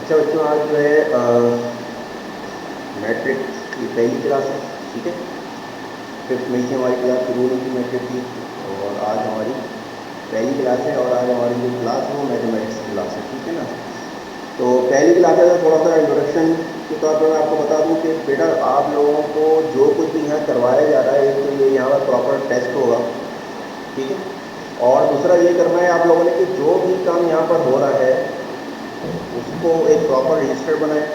अच्छा बच्चों, आज जो है मैट्रिक की पहली क्लास है, ठीक है। 5 मई से हमारी क्लास शुरू होनी थी मैट्रिक की, और आज हमारी पहली क्लास है। और आज हमारी जो क्लास है वो मैथमेटिक्स की क्लास है, ठीक है ना। तो पहली क्लास है तो थोड़ा सा इंट्रोडक्शन के तौर पर मैं आपको बता दूं कि बेटा आप लोगों को जो कुछ भी यहाँ करवाया जा रहा है, एक तो ये यहाँ पर प्रॉपर टेस्ट होगा, ठीक है। और दूसरा ये करना है आप लोगों ने कि जो भी काम यहाँ पर हो रहा है उसको एक प्रॉपर रजिस्टर बनाएं,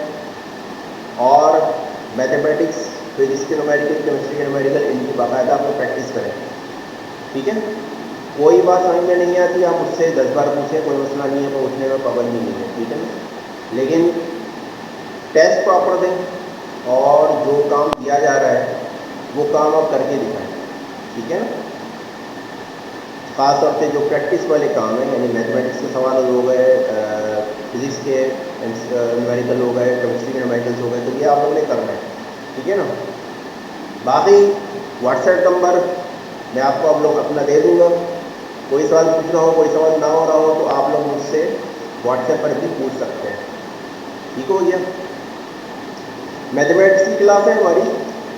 और मैथमेटिक्स, फिजिक्स के न्यूमेरिकल, केमिस्ट्री के न्यूमेरिकल, इनकी बाकायदा आप लोग प्रैक्टिस करें, ठीक है। कोई बात समझ में नहीं आती आप मुझसे 10 बार पूछें, कोई मसला नहीं है, मैं पूछने में पाबंदी नहीं है, ठीक है ना। लेकिन टेस्ट प्रॉपर दें, और जो काम दिया जा रहा है वो काम आप करके दिखाएं, ठीक है ना। ख़ास तौर से जो प्रैक्टिस वाले काम हैं, यानी मैथमेटिक्स के सवाल हो गए, फिजिक्स के न्यूमेरिकल हो गए, केमिस्ट्री के न्यूमेरिकल्स हो गए, तो ये आप लोगों ने करना है, ठीक है ना। बाकी व्हाट्सएप नंबर मैं आपको आप लोग अपना दे दूँगा, कोई सवाल पूछना हो, कोई सवाल ना हो रहा हो तो आप लोग मुझसे व्हाट्सएप पर भी पूछ सकते हैं, ठीक हो गया। मैथमेटिक्स की क्लास है हमारी,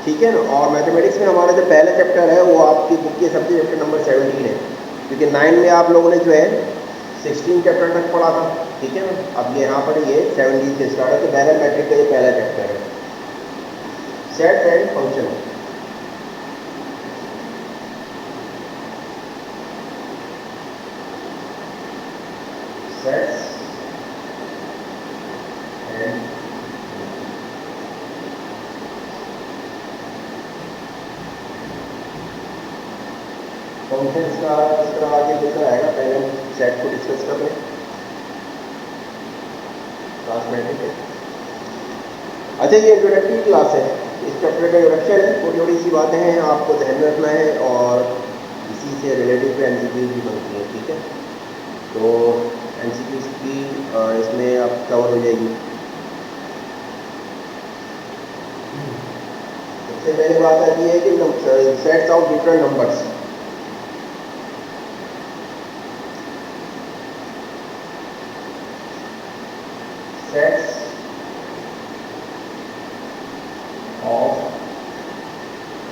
ठीक है ना। और मैथमेटिक्स में हमारा जो पहला चैप्टर है वो आपकी बुक के सबसे चैप्टर नंबर 17 है, क्योंकि 9 में आप लोगों ने जो है 16 चैप्टर तक पढ़ा था, ठीक है ना। अब यहाँ पर ये 17 से स्टार्ट है, तो पहला मैट्रिक का ये पहला चैप्टर है, set and function. Sets and functions का इस तरह आगे लेकर आएगा, पहले हम सेट को डिस्कस कर लें, क्लास मैट्रिक है। अच्छा, ये इंट्रोडक्टरी क्लास है, इस चैप्टर का इंट्रोडक्शन है, थोड़ी थोड़ी सी बातें हैं आपको ध्यान में रखना है, और इसी से रिलेटिव एमसीक्यूज भी बनती हैं, ठीक है। तो एमसीक्यूज की इसमें आप कवर हो जाएगी। सबसे पहले बात आती है कि sets of different numbers. Sets of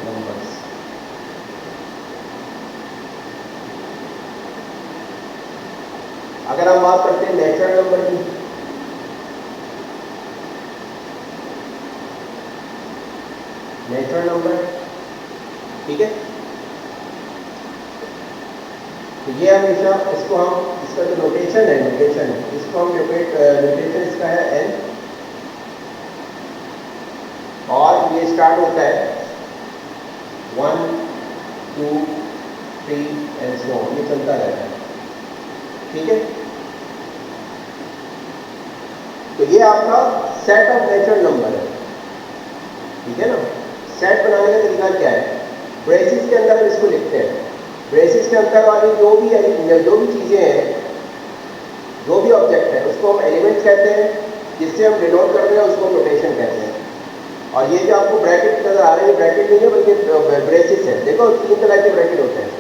numbers. अगर हम बात करते हैं नेचुरल नंबर की, नेचुरल नंबर, ठीक है, तो ये हमेशा इसको हम, इसका जो नोटेशन है, इसको हम नोटेशन इसका है एन, और ये स्टार्ट होता है 1 2 3 एंड सो ऑन, ये चलता रहता है, ठीक है। तो ये आपका सेट ऑफ नेचुरल नंबर है, ठीक है ना। सेट बनाने का तरीका क्या है, ब्रेसिस के अंदर हम इसको लिखते हैं, ब्रेसिस के अंदर वाली जो भी चीज़ें हैं, जो भी ऑब्जेक्ट है, उसको हम एलिमेंट्स कहते हैं, जिससे हम डिनोट करते हैं उसको नोटेशन कहते हैं। और ये जो आपको ब्रैकेट नजर आ रहे हैं, ब्रैकेट नहीं है बल्कि ब्रेसिस है। देखो 3 तरह के ब्रैकेट होते हैं,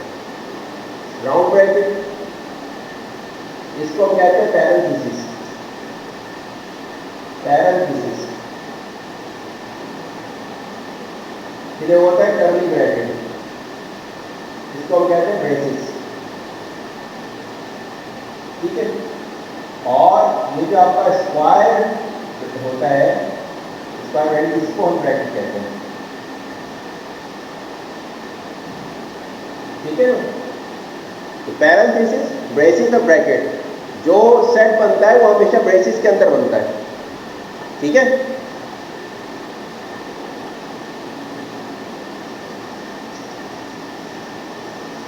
राउंड ब्रैकेट, इसको हम कहते हैं पैरेंथेसिस, फिर होता है कर्ली ब्रैकेट, इसको हम कहते हैं ब्रेसिस, ठीक है। और ये जो आपका स्क्वायर होता है, स्क्वायर ब्रैकेट, इसको हम ब्रैकेट कहते हैं, ठीक है। तो पैरेंथेसिस, ब्रेसिस और ब्रैकेट, जो सेट बनता है वो हमेशा ब्रेसिस के अंदर बनता है, ठीक है।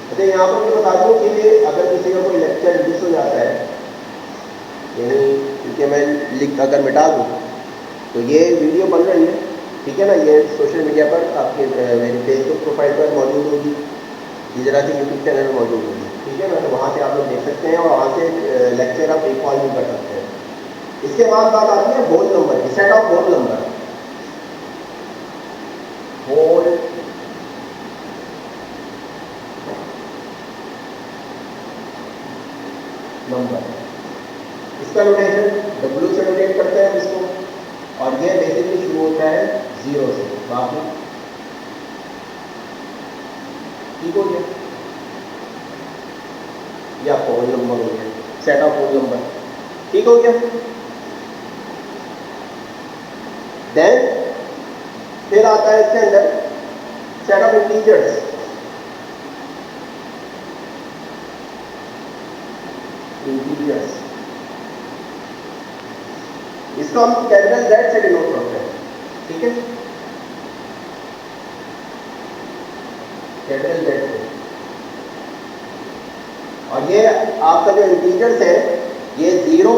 तो यहाँ पर मैं बता दूं कि अगर किसी का कोई लेक्चर मिस हो जाता है, यानी क्योंकि मैं लिख अगर मिटा दूँ, तो ये वीडियो बन रही है, ठीक है ना, ये सोशल मीडिया पर आपके मेरी फेसबुक प्रोफाइल पर मौजूद होगी, गुजराती यूट्यूब चैनल में मौजूद होगी, ठीक है ना। तो वहाँ से आप लोग देख सकते हैं, और वहाँ से लेक्चर आप रिकॉल भी कर सकते हैं। इसके बाद बात आती है होल नंबर की, set of whole number, whole number, इसका नोटेशन W से नोटेट राइट करते हैं इसको, और ये बेसिकली शुरू होता है 0 से, बाकी ठीक हो गया। ये आपका होल नंबर हो गया, सेट ऑफ होल नंबर, ठीक हो गया। देन फिर आता है इसके अंदर सेट ऑफ इंटीजर्स। इंटीजर्स इसको हम कैपिटल Z से डिनोट करते हैं, ठीक है, कैपिटल Z से। और ये आपका जो इंटीजर्स है ये 0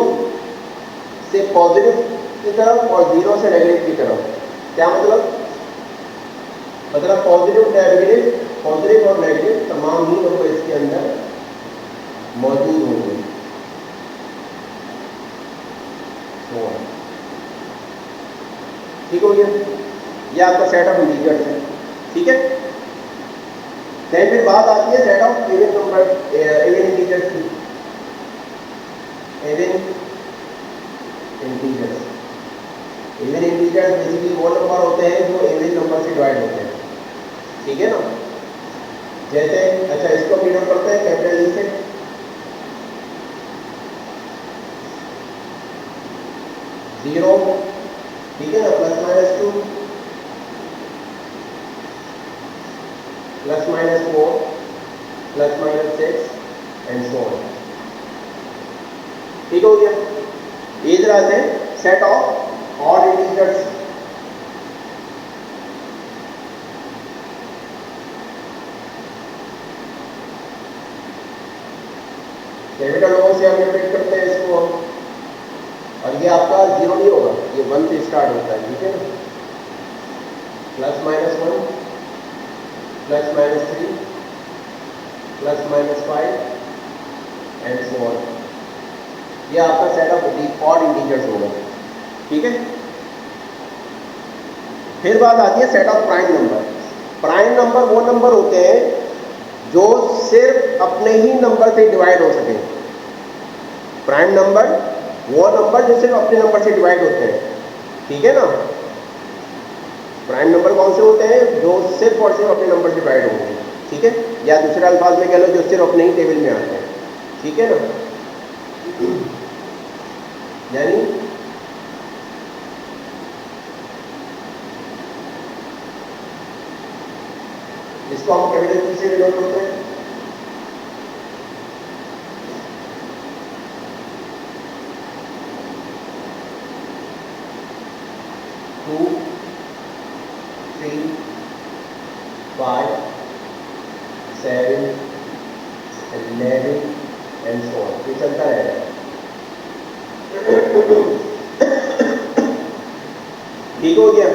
से पॉजिटिव की तरफ और 0 से नेगेटिव की तरफ। क्या मतलब? मतलब पॉजिटिव नेगेटिव, पॉजिटिव और नेगेटिव तमाम ही नंबर इसके अंदर मौजूद होंगे। ठीक हो गया, ये आपका सेट ऑफ इंटीजर्स है, ठीक है। देन फिर बात आती है set of even number, even integers की। Even integers, even integers basically वो नंबर होते हैं जो इवन नंबर से डिवाइड होते हैं, ठीक है ना। जैसे अच्छा इसको डिनोट करते हैं कैपिटल E से, जीरो, ठीक है ना, +-2, +-4, +-6 एंड सो ऑन, ठीक हो गया। इस तरह से set of odd integers. Capital O से हम इंटीग्रेट करते हैं इसको, और ये आपका 0 नहीं होगा, ये 1 से स्टार्ट होता है, ठीक है ना। +-1, +-3, +-5 एंड सो ऑन। ये आपका सेट ऑफ ऑड इंटीजर्स होगा, ठीक है। फिर बात आती है set of prime number. Prime number वो नंबर होते हैं जो सिर्फ अपने ही नंबर से डिवाइड हो सके। प्राइम नंबर वो नंबर जो सिर्फ अपने नंबर से डिवाइड होते हैं, ठीक है ना। प्राइम नंबर कौन से होते हैं? जो सिर्फ और सिर्फ अपने नंबर से डिवाइड होंगे, ठीक है, या दूसरे अल्फाज में कह लो जो सिर्फ अपने ही टेबल में आते हैं, ठीक है ना। यानी इसको हम कैपिटल P से डिनोट करते हैं। टू, 3, 5, 7, 11 एंड सो ऑन, ये चलता रहेगा। ठीक हो गया।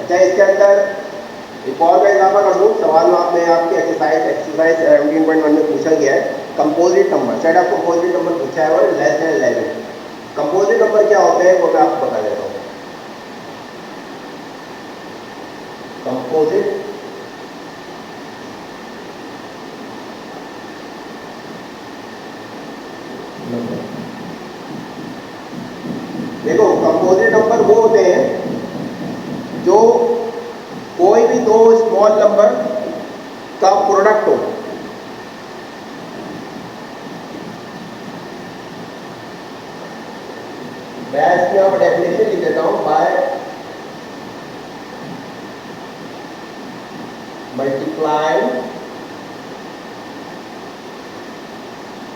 अच्छा इसके अंदर एक और का इजाफा कर दूँ, सवाल में आपने आपकी एक्सरसाइज 17.1 में पूछा गया है composite number, set of composite number पूछा है और लेस देन 11। कंपोजिट नंबर क्या होते हैं वो मैं आपको बता देता हूँ। कंपोजिट नंबर, देखो कंपोजिट नंबर वो होते हैं जो कोई भी दो स्मॉल नंबर का प्रोडक्ट हो। मैं इसमें अब डेफिनेशन लिख देता हूं, by multiplying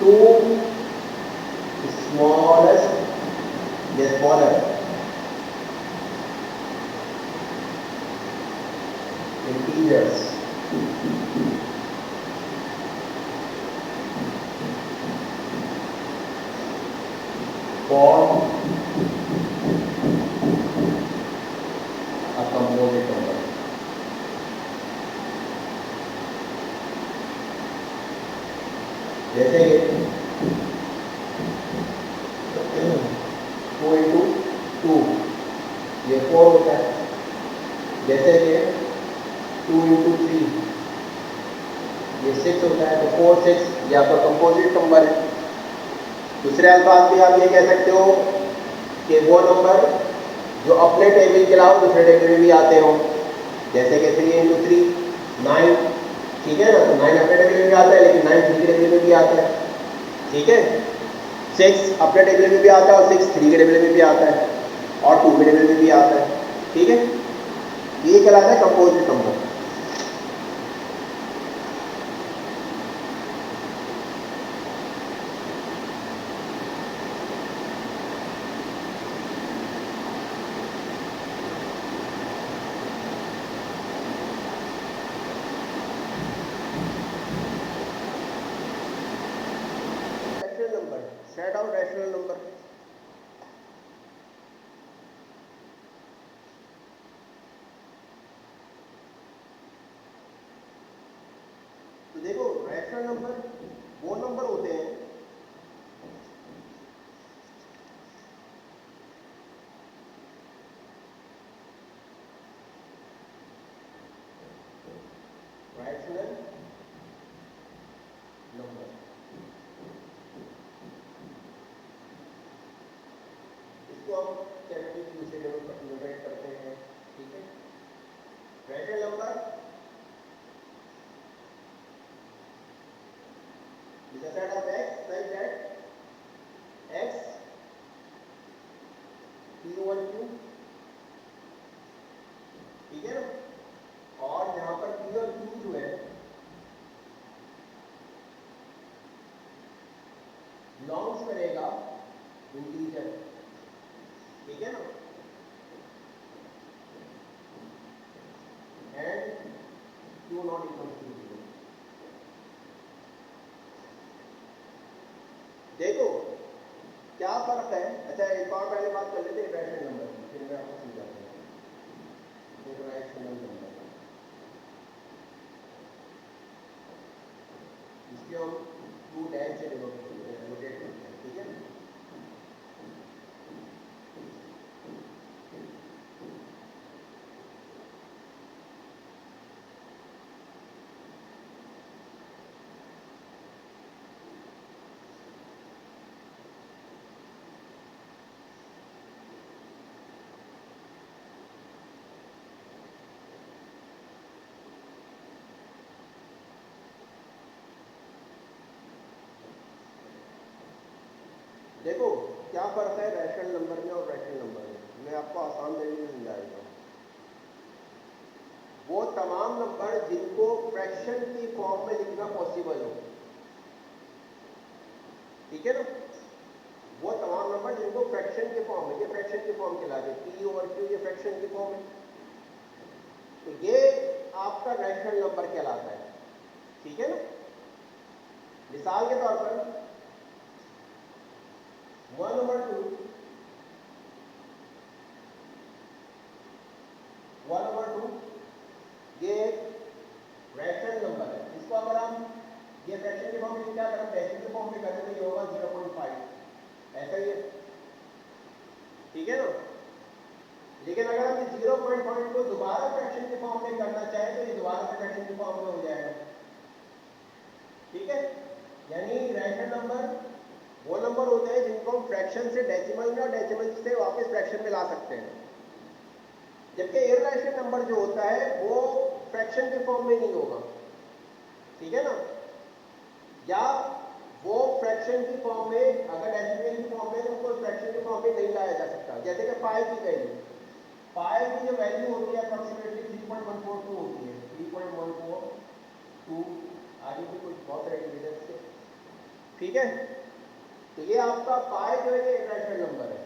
to smallest, the smaller integers form a composite number। जैसे 2 into 2 ये 4 होता है, जैसे कि 2 into 3 ये 6 होता है, तो 4, 6 ये आपका कंपोजिट नंबर है। दूसरे अल्फाज में आप ये कह सकते हो कि वो नंबर जो अपने टेबल के अलावा दूसरे टेबल में भी आते हो, जैसे कि 3 इंटू 3 9, ठीक है ना, तो 9 अपने टेबल में भी आता है, लेकिन 9 3 के टेबल में भी आता है, ठीक है। 6 अपने टेबल में भी आता है और 6 3 के टेबल में भी आता है और 2 के टेबल में भी आता है, ठीक है। ये कहलाता है composite number. Set of rational number, तो देखो रैशनल नंबर वो नंबर होते हैं रैशनल नंबर, इसको हम कैपिटल की दूसरे लेवल पर न्यूमरेट करते हैं, ठीक है। Rational number is a set of x such that x p over q, ठीक है ना, और जहां पर p और q जो है बिलोंग्स करेगा इंटीजर, ठीक है ना, and q not equal to 0। देखो क्या फर्क है। अच्छा एक और पहले बात कर लेते हैं रैशनल नंबर की, फिर मैं आपको समझाता हूँ। देखो रैशनल नंबर इसके हम 2 डैश से रोटेट करते हैं, ठीक है। देखो क्या फर्क है रैशनल नंबर में और रैशनल नंबर में, मैं आपको आसान तरीके से समझाऊंगा। वो तमाम नंबर जिनको फ्रैक्शन की फॉर्म में लिखना पॉसिबल हो, ठीक है ना, वो तमाम नंबर जिनको फ्रैक्शन के फॉर्म में, ये फ्रैक्शन की फॉर्म कहलाते हैं, p ओवर q, ये फ्रैक्शन की फॉर्म है, तो ये आपका रैशनल नंबर कहलाता है, ठीक है ना। मिसाल के तौर पर 1 ओवर 2, 1 ओवर 2 ये एक रैशनल नंबर है। इसको अगर हम ये फ्रैक्शन के फॉर्म में क्या करें, डेसिमल के फॉर्म में करते तो ये होगा 0.5, ऐसा ही है, ठीक है ना। लेकिन अगर हम इस 0.5 को दोबारा फ्रैक्शन के फॉर्म में करना चाहें तो ये दोबारा फ्रैक्शन के फॉर्म में हो जाएगा, ठीक है। यानी रैशनल नंबर वो नंबर होते हैं जिनको हम फ्रैक्शन से डेसिमल में और डेसिमल से वापस फ्रैक्शन में ला सकते हैं, जबकि इररेशनल नंबर जो होता है वो फ्रैक्शन के फॉर्म में नहीं होगा, ठीक है ना, या वो फ्रैक्शन की फॉर्म में, अगर डेसिमल की फॉर्म में तो उसको फ्रैक्शन की फॉर्म में नहीं लाया जा सकता। जैसे कि पाई की वैल्यू, पाई की जो वैल्यू होती है अप्रोक्सीमेटली 3.142 होती है, 3.142, आगे भी कुछ बहुत सारे डिविजन से, ठीक है। तो ये आपका पाई जो है ये इररेशनल नंबर है,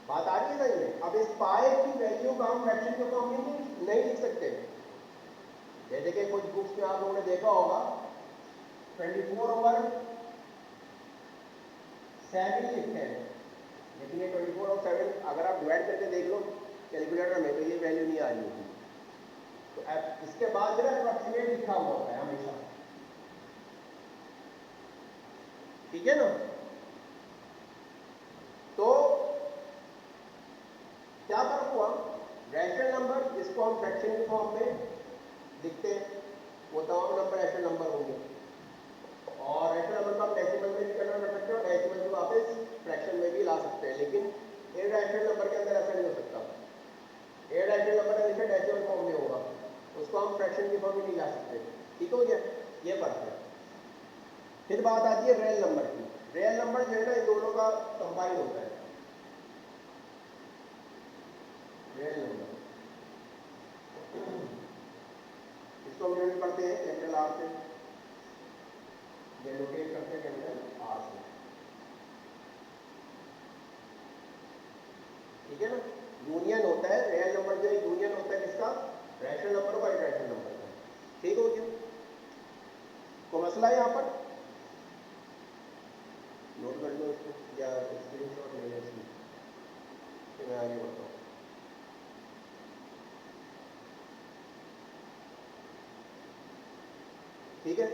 बात आ रही है सही में। अब इस पाई की वैल्यू का हम फ्रैक्शन के फॉर्म में नहीं लिख सकते, जैसे कि कुछ बुक्स में आप लोगों ने देखा होगा 24 ओवर 7 लिखते हैं, लेकिन ये 24 और 7 अगर आप डिवाइड करके देख लो कैलकुलेटर में तो ये वैल्यू नहीं आ रही होगी, तो इसके बाद जो है अप्रोक्सीमेट लिखा हुआ होता है हमेशा, ठीक है ना। तो क्या फर्क हुआ, रैशनल नंबर जिसको हम फ्रैक्शन के फॉर्म में लिखते हैं वो तमाम नंबर रैशनल नंबर होंगे, और रैशनल नंबर को हम डेसिमल में भी कन्वर्ट कर सकते हैं और डेसिमल को वापस फ्रैक्शन में भी ला सकते हैं, हम फ्रैक्शन की फॉर्म में नहीं ला सकते। ठीक हो गया, ये फर्क है। फिर बात आती है रियल नंबर की। रियल नंबर जो है ना इन दोनों का कंबाइन होता है, रियल नंबर। इसको हम यूनिट करते हैं कैपिटल आर से, डेनोटेट करते हैं कैपिटल आर से। ठीक है ना, यूनियन होता है रियल नंबर जो है, यूनियन होता है किसका, रैशनल नंबर का इरेशनल नंबर का। ठीक हो गया, कोई मसला है यहाँ पर, नोट कर लो इसको या स्क्रीनशॉट ले लो इसकी, फिर मैं आगे बढ़ता हूँ। ठीक है,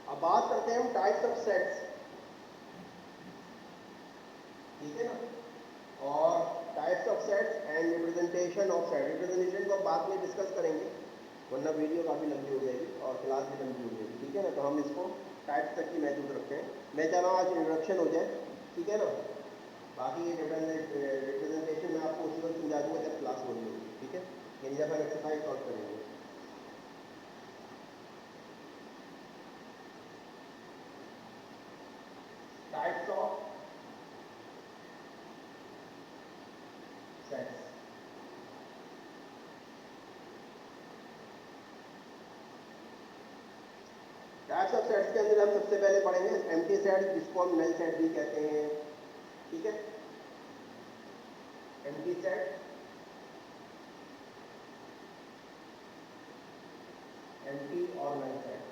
अब बात करते हैं हम टाइप्स ऑफ सेट्स। ठीक है ना, और types of sets and representation of set. Representation को हम बाद में डिस्कस करेंगे, वरना वीडियो काफ़ी लंबी हो जाएगी और क्लास भी लंबी हो जाएगी। ठीक है ना, तो हम इसको टाइप्स तक ही महदूद रखते हैं। मैं चाह रहा हूँ आज इंट्रोडक्शन हो जाए। ठीक है ना, बाकी रिप्रेजेंटेशन मैं आपको उसी वक्त समझा दूँगा जब क्लास हो रही होगी। ठीक है, यानी जब हम एक्सरसाइज सॉल्व करेंगे। Types of sets. Types of sets के अंदर हम सबसे पहले पढ़ेंगे एम्प्टी सेट, जिसको हम नल सेट भी कहते हैं। ठीक है, एम्प्टी सेट, एम्प्टी और नल सेट।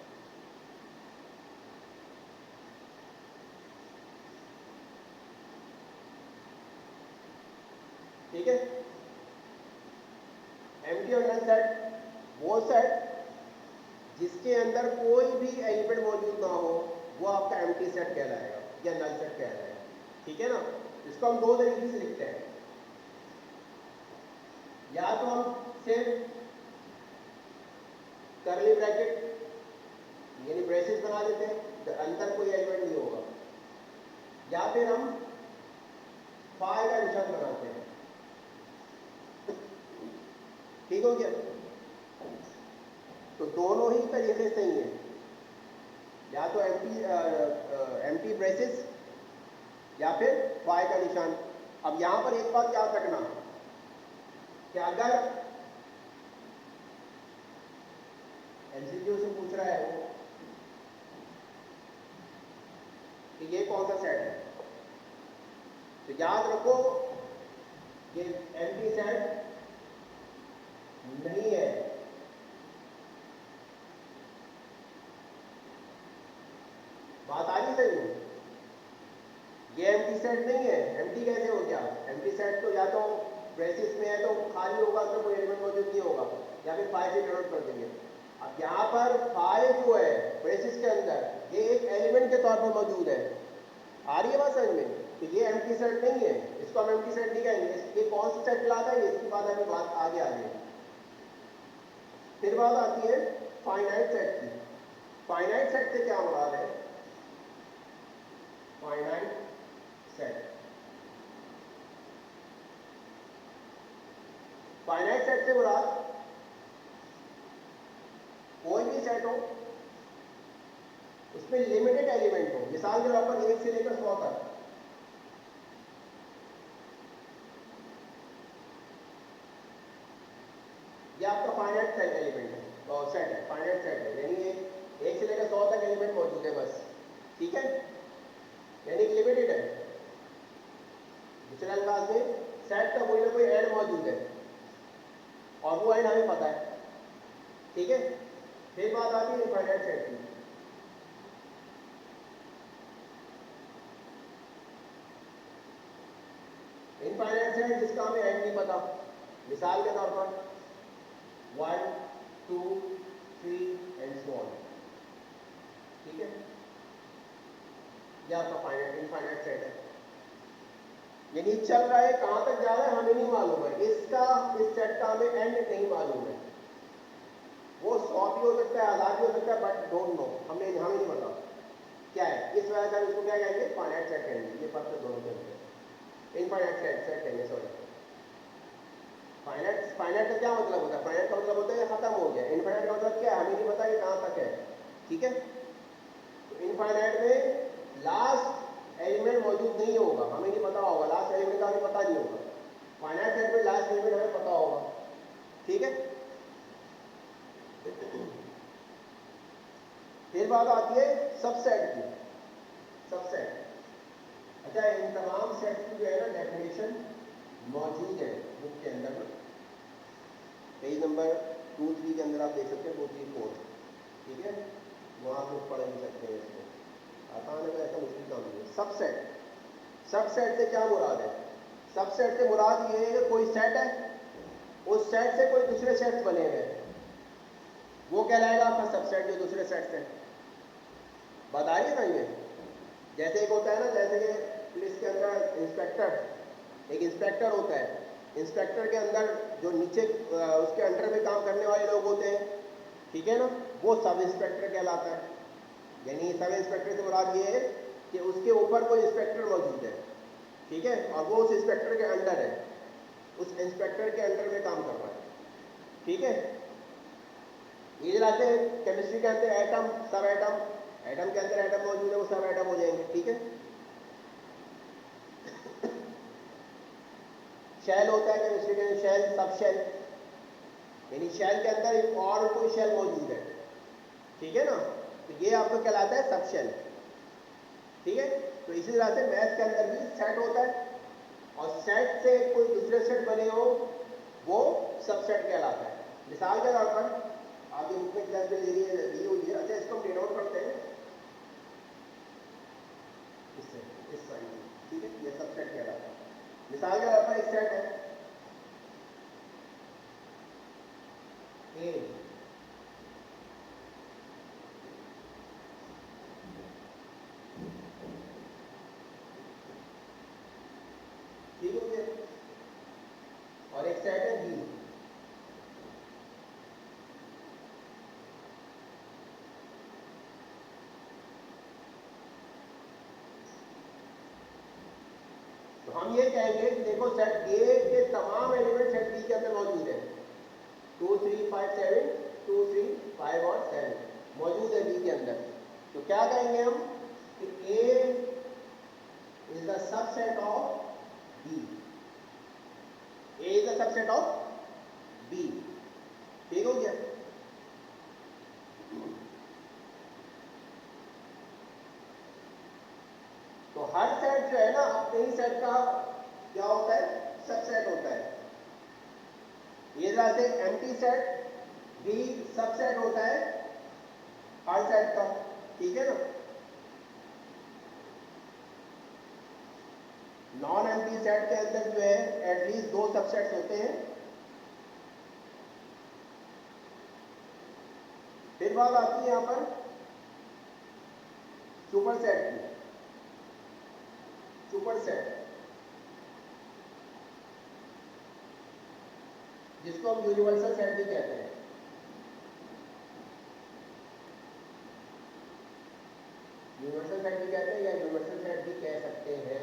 ठीक है, एम्प्टी और नल सेट वो सेट जिसके अंदर कोई भी एलिमेंट मौजूद ना हो, वो आपका एम्प्टी सेट कहलाएगा या नल सेट कहलाएगा। ठीक है ना, इसको हम दो तरीके से लिखते हैं, या तो हम सिर्फ करली ब्रैकेट यानी ब्रेसेस बना देते हैं, अंदर कोई एलिमेंट नहीं होगा, या फिर हम फाई का निशान बनाते हैं। ठीक हो गया, तो दोनों ही तरीके सही है, या तो एम्प्टी ब्रेसेस या फिर फाई का निशान। अब यहां पर एक बात याद रखना कि अगर एमसीक्यू से पूछ रहा है वो कि ये कौन सा सेट है, तो याद रखो ये एम्प्टी सेट नहीं है। बात आ रही सही, ये एम्प्टी सेट नहीं है। एम्प्टी कैसे हो गया, एम्प्टी सेट तो या तो ब्रेसिस में है तो खाली होगा, तो कोई एलिमेंट मौजूद नहीं होगा, या फिर फाइव से डिनोट कर देंगे। अब यहाँ पर फाइव जो है ब्रेसिस के अंदर, ये एक एलिमेंट के तौर पर मौजूद है। आ रही है बात समझ में, कि ये एम्प्टी सेट नहीं है, इसको हम एम्प्टी सेट नहीं कहेंगे। ये कौन सा सेट लाता है, इसकी बात अभी बात आगे आ रही है। फिर बात आती है फाइनाइट सेट की। फाइनाइट सेट से क्या मुराद है, फाइनाइट सेट, फाइनाइट सेट से मुराद कोई भी सेट हो उसमें लिमिटेड एलिमेंट हो। मिसाल के तौर पर 1 से लेकर 100 तक, ये आपका फाइनाइट सेट एलिमेंट है, तो सेट है, फाइनाइट सेट है, यानी 1 से लेकर 100 तक एलिमेंट मौजूद है बस। ठीक है, यानी कि लिमिटेड है। दूसरे अंदाज में सेट का कोई ना कोई एंड मौजूद है, और वो एंड हमें पता है। ठीक है, फिर बात आती है इनफाइनाइट सेट की। इनफाइनाइट सेट जिसका हमें एंड नहीं पता, मिसाल के तौर पर 1 2 3 एंड सो ऑन। ठीक है, यह आपका फाइनाइट इनफाइनाइट सेट है। यानी चल रहा है, कहां तक जा रहा है हमें नहीं मालूम है, इसका इस सेट का हमें एंड नहीं मालूम है। वो 100 भी हो सकता है, 1000 भी हो सकता है, बट डोंट नो, हमें नहीं पता क्या है। इस वजह से हम इसको क्या कहेंगे, फाइनाइट सेट कहेंगे। ये फर्क दोनों के अंदर इनफाइनाइट सेट कहेंगे, सॉरी। फाइनाइट का क्या मतलब होता है, फाइनाइट का मतलब होता है ये खत्म हो गया। इनफाइनाइट का मतलब क्या है, हमें नहीं पता कि कहां तक है, ठीक है। तो इनफाइनाइट में लास्ट एलिमेंट मौजूद नहीं होगा, हमें नहीं पता होगा, लास्ट एलिमेंट का हमें पता नहीं होगा। फाइनाइट सेट में लास्ट एलिमेंट हमें पता होगा, ठीक है। फिर बात आती है सबसेट की। सबसेट, अच्छा, इन तमाम सेट की जो है ना डेफिनेशन मौजूद है बुक के अंदर में, पेज नंबर 2-3 के अंदर आप देख सकते हैं, 2-3-4, ठीक है। वहाँ आप लोग पढ़ भी सकते हैं इसको, आसान है, ऐसा मुश्किल काम नहीं है। सबसेट, सबसेट से क्या मुराद है, सबसेट से मुराद ये है कि कोई सेट है, उस सेट से कोई दूसरे सेट्स बने हुए हैं, वो कहलाएगा आपका सबसेट जो दूसरे सेट से। बात आ रही है ना ये, जैसे एक होता है ना, जैसे कि पुलिस के अंदर इंस्पेक्टर, एक इंस्पेक्टर होता है, इंस्पेक्टर के अंदर जो नीचे उसके अंडर में काम करने वाले लोग होते हैं, ठीक है ना, वो सब इंस्पेक्टर कहलाता है। यानी सब इंस्पेक्टर से मुराद ये है कि उसके ऊपर कोई इंस्पेक्टर मौजूद है, ठीक है, और वो उस इंस्पेक्टर के अंडर है, उस इंस्पेक्टर के अंडर में काम कर रहा है, ठीक है। ये लाते हैं केमिस्ट्री के अंदर एटम, सब एटम, एटम के अंदर एटम मौजूद है, वो सब एटम हो जाएंगे, ठीक है। शेल होता है केमिस्ट्री के अंदर, शेल, सब शेल, यानी शेल के अंदर एक और कोई शेल मौजूद है, ठीक है ना, तो ये आपको कहलाता है सब शेल, ठीक है। तो इसी तरह से मैथ के अंदर भी सेट होता है, और सेट से कोई दूसरे सेट बने हो वो सबसेट कहलाता है। मिसाल के तौर पर आगे बुक में क्लास में दी हुई है, अच्छा इसको हम डिनोट करते हैं इससे, इस साइन से, ठीक है, ये सबसेट कहलाता है। मिसाल के तौर पर एक सेट है ए, ठीक हो गया, और एक सेट है बी। तो हम ये कहेंगे कि देखो सेट ए के तमाम एलिमेंट सेट बी के अंदर मौजूद है, 2 3 5 7, 2 3 5 और 7 मौजूद है बी के अंदर। तो क्या कहेंगे हम कि A is the subset of B, A is the subset of B, ठीक हो गया। तो हर सेट जो है ना अपने ही सेट का क्या होता है, सबसेट होता है। ये तरह से एम्प्टी सेट भी सबसेट होता है हर सेट का, ठीक है ना। नॉन एम्प्टी सेट के अंदर जो है एटलीस्ट 2 सबसेट्स होते हैं। फिर बात आती है यहां पर सुपर सेट की। सुपर सेट जिसको हम यूनिवर्सल सेट भी कहते हैं, यूनिवर्सल सेट भी कहते हैं या यूनिवर्सल सेट भी कह सकते हैं,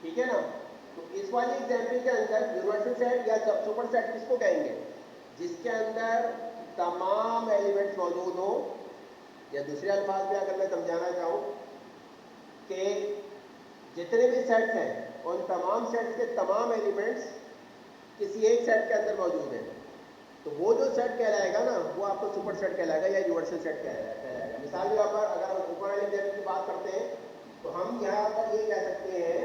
ठीक है ना। तो इस वाली एग्जाम्पल के अंदर यूनिवर्सल सेट या सुपर सेट किसको कहेंगे, जिसके अंदर तमाम एलिमेंट्स मौजूद हो, या दूसरे अल्फाज में अगर मैं समझाना चाहूँ कि जितने भी सेट्स हैं उन तमाम सेट्स के तमाम एलिमेंट्स किसी एक सेट के अंदर मौजूद है, तो वो जो सेट कहलाएगा ना वो आपको सुपर सेट कहलाएगा या यूनिवर्सल सेट कहलाएगा। मिसाल के तौर पर अगर हम ऊपर वाले एग्जाम्पल की बात करते हैं तो हम यहाँ पर ये कह सकते हैं,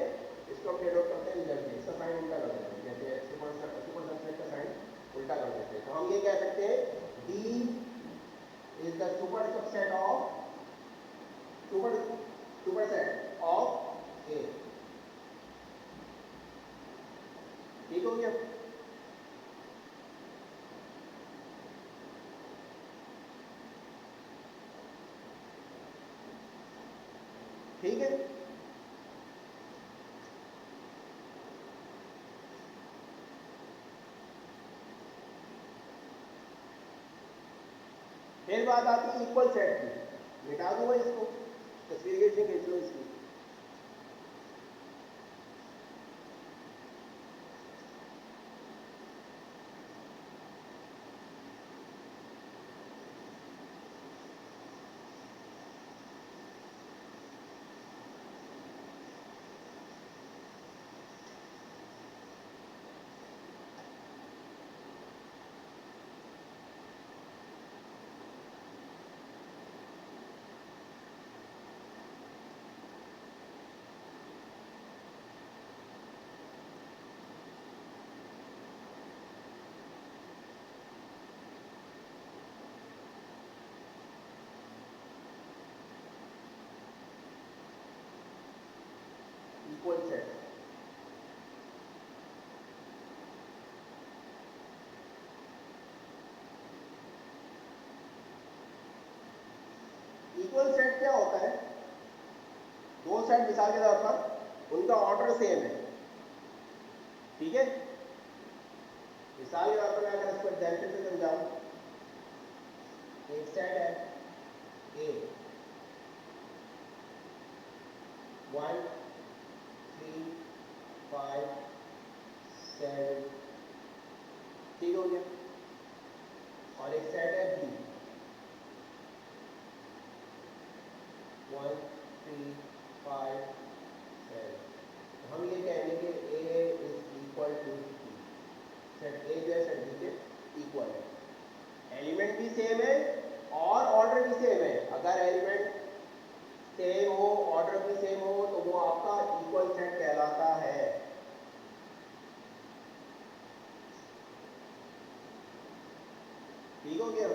इसको हम डिनोट करते हैं रिजल्ट, इसका साइन उल्टा कर देते हैं, जैसे सुपर सबसेट का साइन उल्टा कर देते हैं, तो हम ये कह सकते हैं D is the super subset of super set of A, ठीक हो गया। ठीक है, फिर बात आती है इक्वल सेट की, मिटा दूंगा इसको, तस्वीर खींच लो इसकी। इक्वल सेट, इक्वल सेट क्या होता है? दो सेट मिसाल के तौर पर उनका ऑर्डर सेम है, ठीक है। मिसाल के तौर पर मैं अगर इसको एग्जाम्पल से समझाऊं, एक सेट है ए 1 3 5 7, ठीक हो गया। और एक सेट है बी 1 3 5 7। हम ये कहेंगे कि A is equal to B, set A जो है सेट बी के इक्वल है, एलिमेंट भी सेम है और ऑर्डर भी सेम है। अगर एलिमेंट सेम हो, ऑर्डर भी सेम हो, तो वो आपका इक्वल सेट कहलाता है। ठीक हो गया?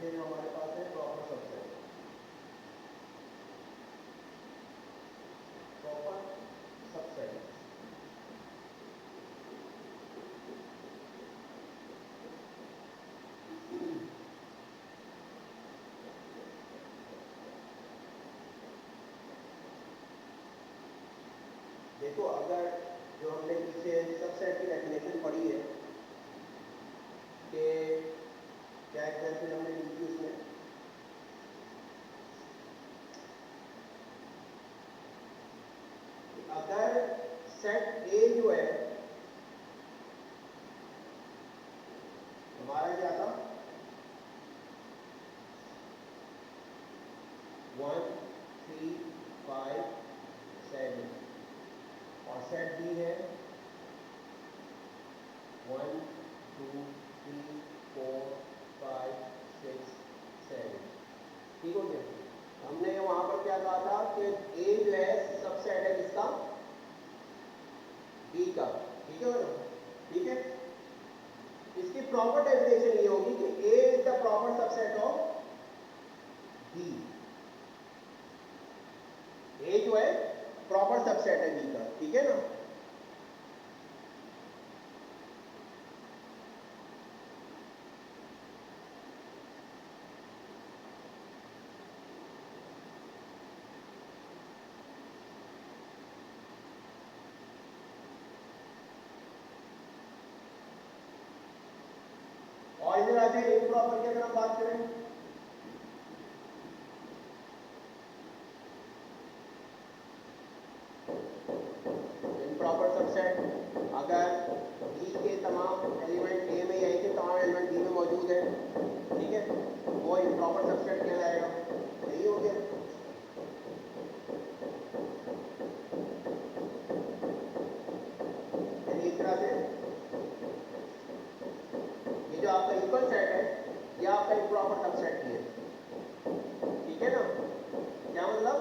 फिर हमारे पास है प्रॉपर सबसेट, प्रॉपर सबसेट देखो, अगर जो हमने पीछे सबसेट की डेफिनेशन पढ़ी है कि क्या एग्जाम्पल हमने ली थी उसमें, अगर सेट ए जो है हमारा क्या था, 1 3 5 7, और सेट बी है 1 2 3 4 5 6 7, ठीक हो गया। हमने वहां पर क्या कहा था कि ए जो है सबसेट है किसका, बी का, ठीक है ना, ठीक है। इसकी प्रॉपर डेफिनेशन ये होगी कि A is the proper subset of B, A जो है प्रॉपर सबसेट है बी का, ठीक है ना। क्लास है इम्प्रॉपर की अगर हम बात करें, इम्प्रॉपर सबसेट अगर बी के तमाम एलिमेंट ए में या ए के तमाम एलिमेंट बी में मौजूद है, ठीक है, वो इम्प्रॉपर सबसेट कहलाएगा। सही हो गया। इस तरह से ये जो आपका इक्वल सेट है ये आपका इम्प्रॉपर सबसेट ही है, ठीक है ना। क्या मतलब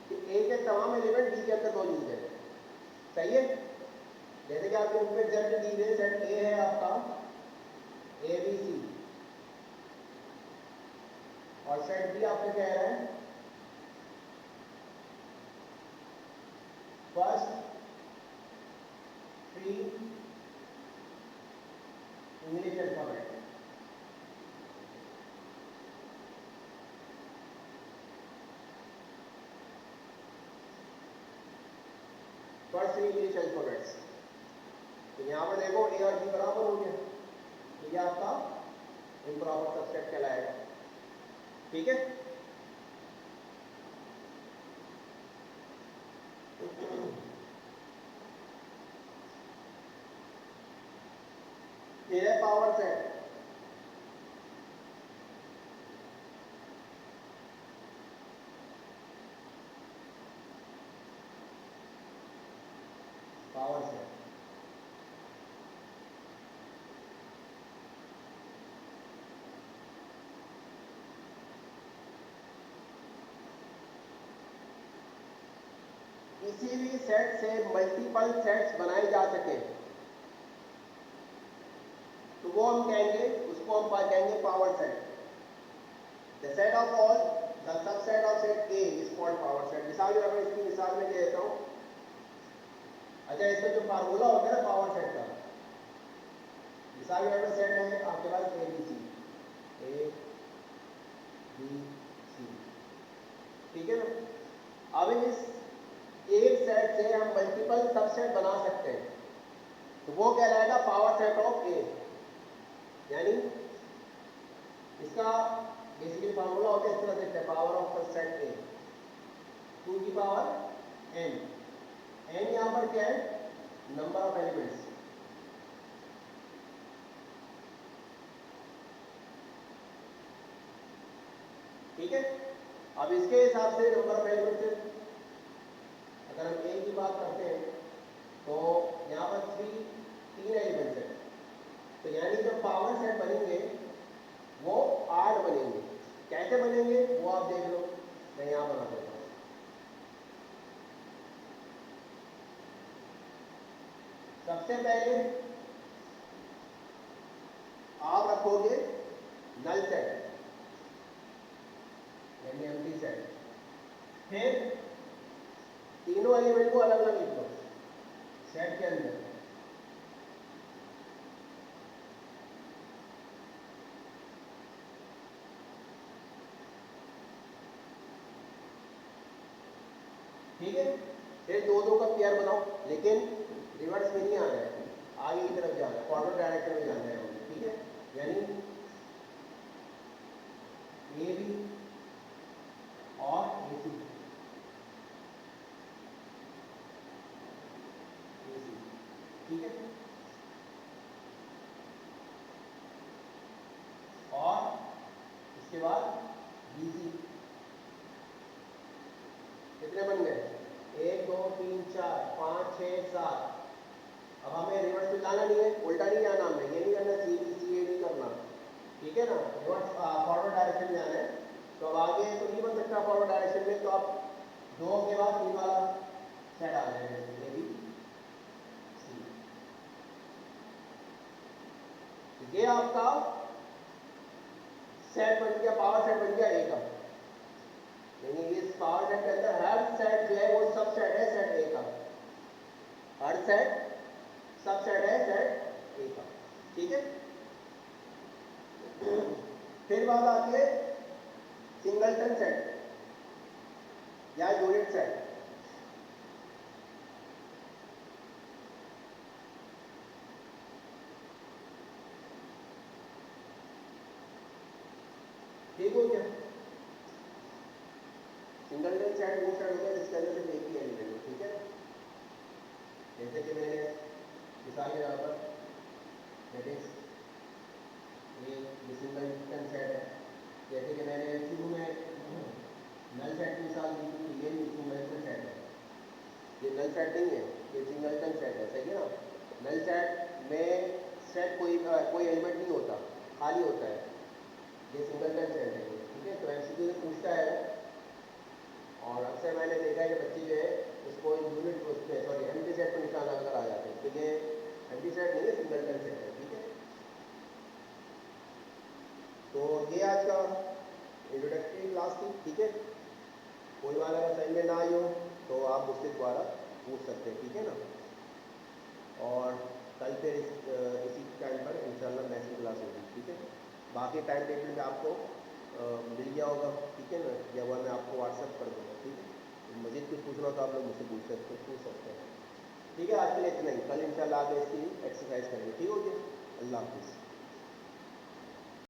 कि ए के तमाम एलिमेंट बी के अंदर मौजूद है। सही है। जैसे कि आपके बुक में एग्जाम्पल दी हुई है, सेट ए है आपका ए बी सी, और सेट बी आपका कह रहा है first 3 English alphabet. First 3 English alphabets. तो यहां पर देखो ए और बी बराबर हो गया, तो ये आपका इम्प्रॉपर सबसेट कहलाएगा। ठीक है। फिर है पावर सेट। पावर सेट किसी भी सेट से मल्टीपल सेट्स बनाए जा सके तो वो हम कहेंगे, उसको हम कहेंगे power set. The set of all the subset of set A is called power set. मिसाल के तौर पर इसकी मिसाल में दे देता हूं। अच्छा, इसका जो फार्मूला होता है ना पावर सेट का, मिसाल के तौर पर सेट है आपके पास ए बी सी, ठीक है ना। अब इस एक सेट से हम मल्टीपल सबसेट बना सकते हैं, तो वो कहलाएगा पावर सेट ऑफ ए। यानी इसका बेसिकली फार्मूला होता है इस तरह से, पावर ऑफ सेट ए 2 की पावर एन। एन यहां पर क्या है? Number of elements. ठीक है। अब इसके हिसाब से नंबर ऑफ एलिमेंट्स अगर हम ए की बात करते हैं तो यहां पर 3 एलिमेंट्स है, तो यानी जो पावर सेट बनेंगे वो 8 बनेंगे। कैसे बनेंगे वो आप देख लो, मैं यहां बना देता हूं। सबसे पहले आप रखोगे नल सेट यानी एम्प्टी सेट, फिर तीनों एलिमेंट को अलग अलग लिख लो सेट के अंदर। ठीक है। फिर दो का पेयर बनाओ, लेकिन रिवर्स में नहीं आना है, आगे की तरफ जाना है, फॉरवर्ड डायरेक्शन में जाना है। ठीक है। यानी ए बी और ए सी, ठीक है। और इसके बाद बी सी। कितने बन गए? 1 2 3 4 5 6 7। अब हमें रिवर्स में जाना नहीं है, उल्टा नहीं जाना, हमें ये नहीं करना सी बी सी ए नहीं करना, ठीक है ना। रिवर्स फॉरवर्ड डायरेक्शन में जाना है। तो अब आगे तो नहीं बन सकता फॉरवर्ड डायरेक्शन में, तो आप 2 के बाद 3 वाला सेट आ जाएगा ए बी सी। ये आपका सेट बन गया, पावर सेट बन गया ए का। यानी इस पावर सेट के अंदर हर सेट जो है वो सब सेट है सेट ए का, हर सेट सब सेट है सेट ए का। ठीक है। फिर बात आती है सिंगलटन सेट या यूनिट सेट। ठीक हो गया। सिंगलटन सेट वो सेट होता है जिसके अंदर सिर्फ एक ही एलिमेंट हो, ठीक है। जैसे कि मैंने मिसाल के तौर पर दैट इज ये सिंगलटन सेट है। जैसे कि मैंने शुरू में नल सेट की मिसाल दी थी, ये सिंगलटन सेट है। ये नल सेट नहीं है, ये सिंगलटन सेट है, सही है ना। नल सेट में सेट कोई एलिमेंट नहीं होता, खाली होता है। ये सिंगलटन सेट है, ठीक है। तो एमसीक्यू से पूछता है और अक्सर मैंने देखा है कि बच्चे जो है उसको यूनिट उसमें सॉरी एम्प्टी सेट पर निशान लगाकर आ जाते हैं। तो ये एम्प्टी सेट नहीं है, सिंगलटन सेट है, ठीक है। तो ये आज का इंट्रोडक्टरी क्लास थी, ठीक है। कोई बात अगर समझ में ना आई हो तो आप मुझसे दोबारा पूछ सकते हैं, ठीक है ना। और कल फिर इसी टाइम पर इंशाल्लाह मैथ्स क्लास होगी, ठीक है। बाकी टाइम टेबल में आपको मिल गया होगा, ठीक है ना, या वह मैं आपको व्हाट्सएप कर दूँगा, ठीक है। तो मज़ीद कुछ पूछना हो तो आप लोग मुझसे पूछ सकते हैं, ठीक है। आज के लिए इतना ही, कल इंशाल्लाह आगे इसकी एक्सरसाइज करेंगे, ठीक हो गया। अल्लाह हाफिज़।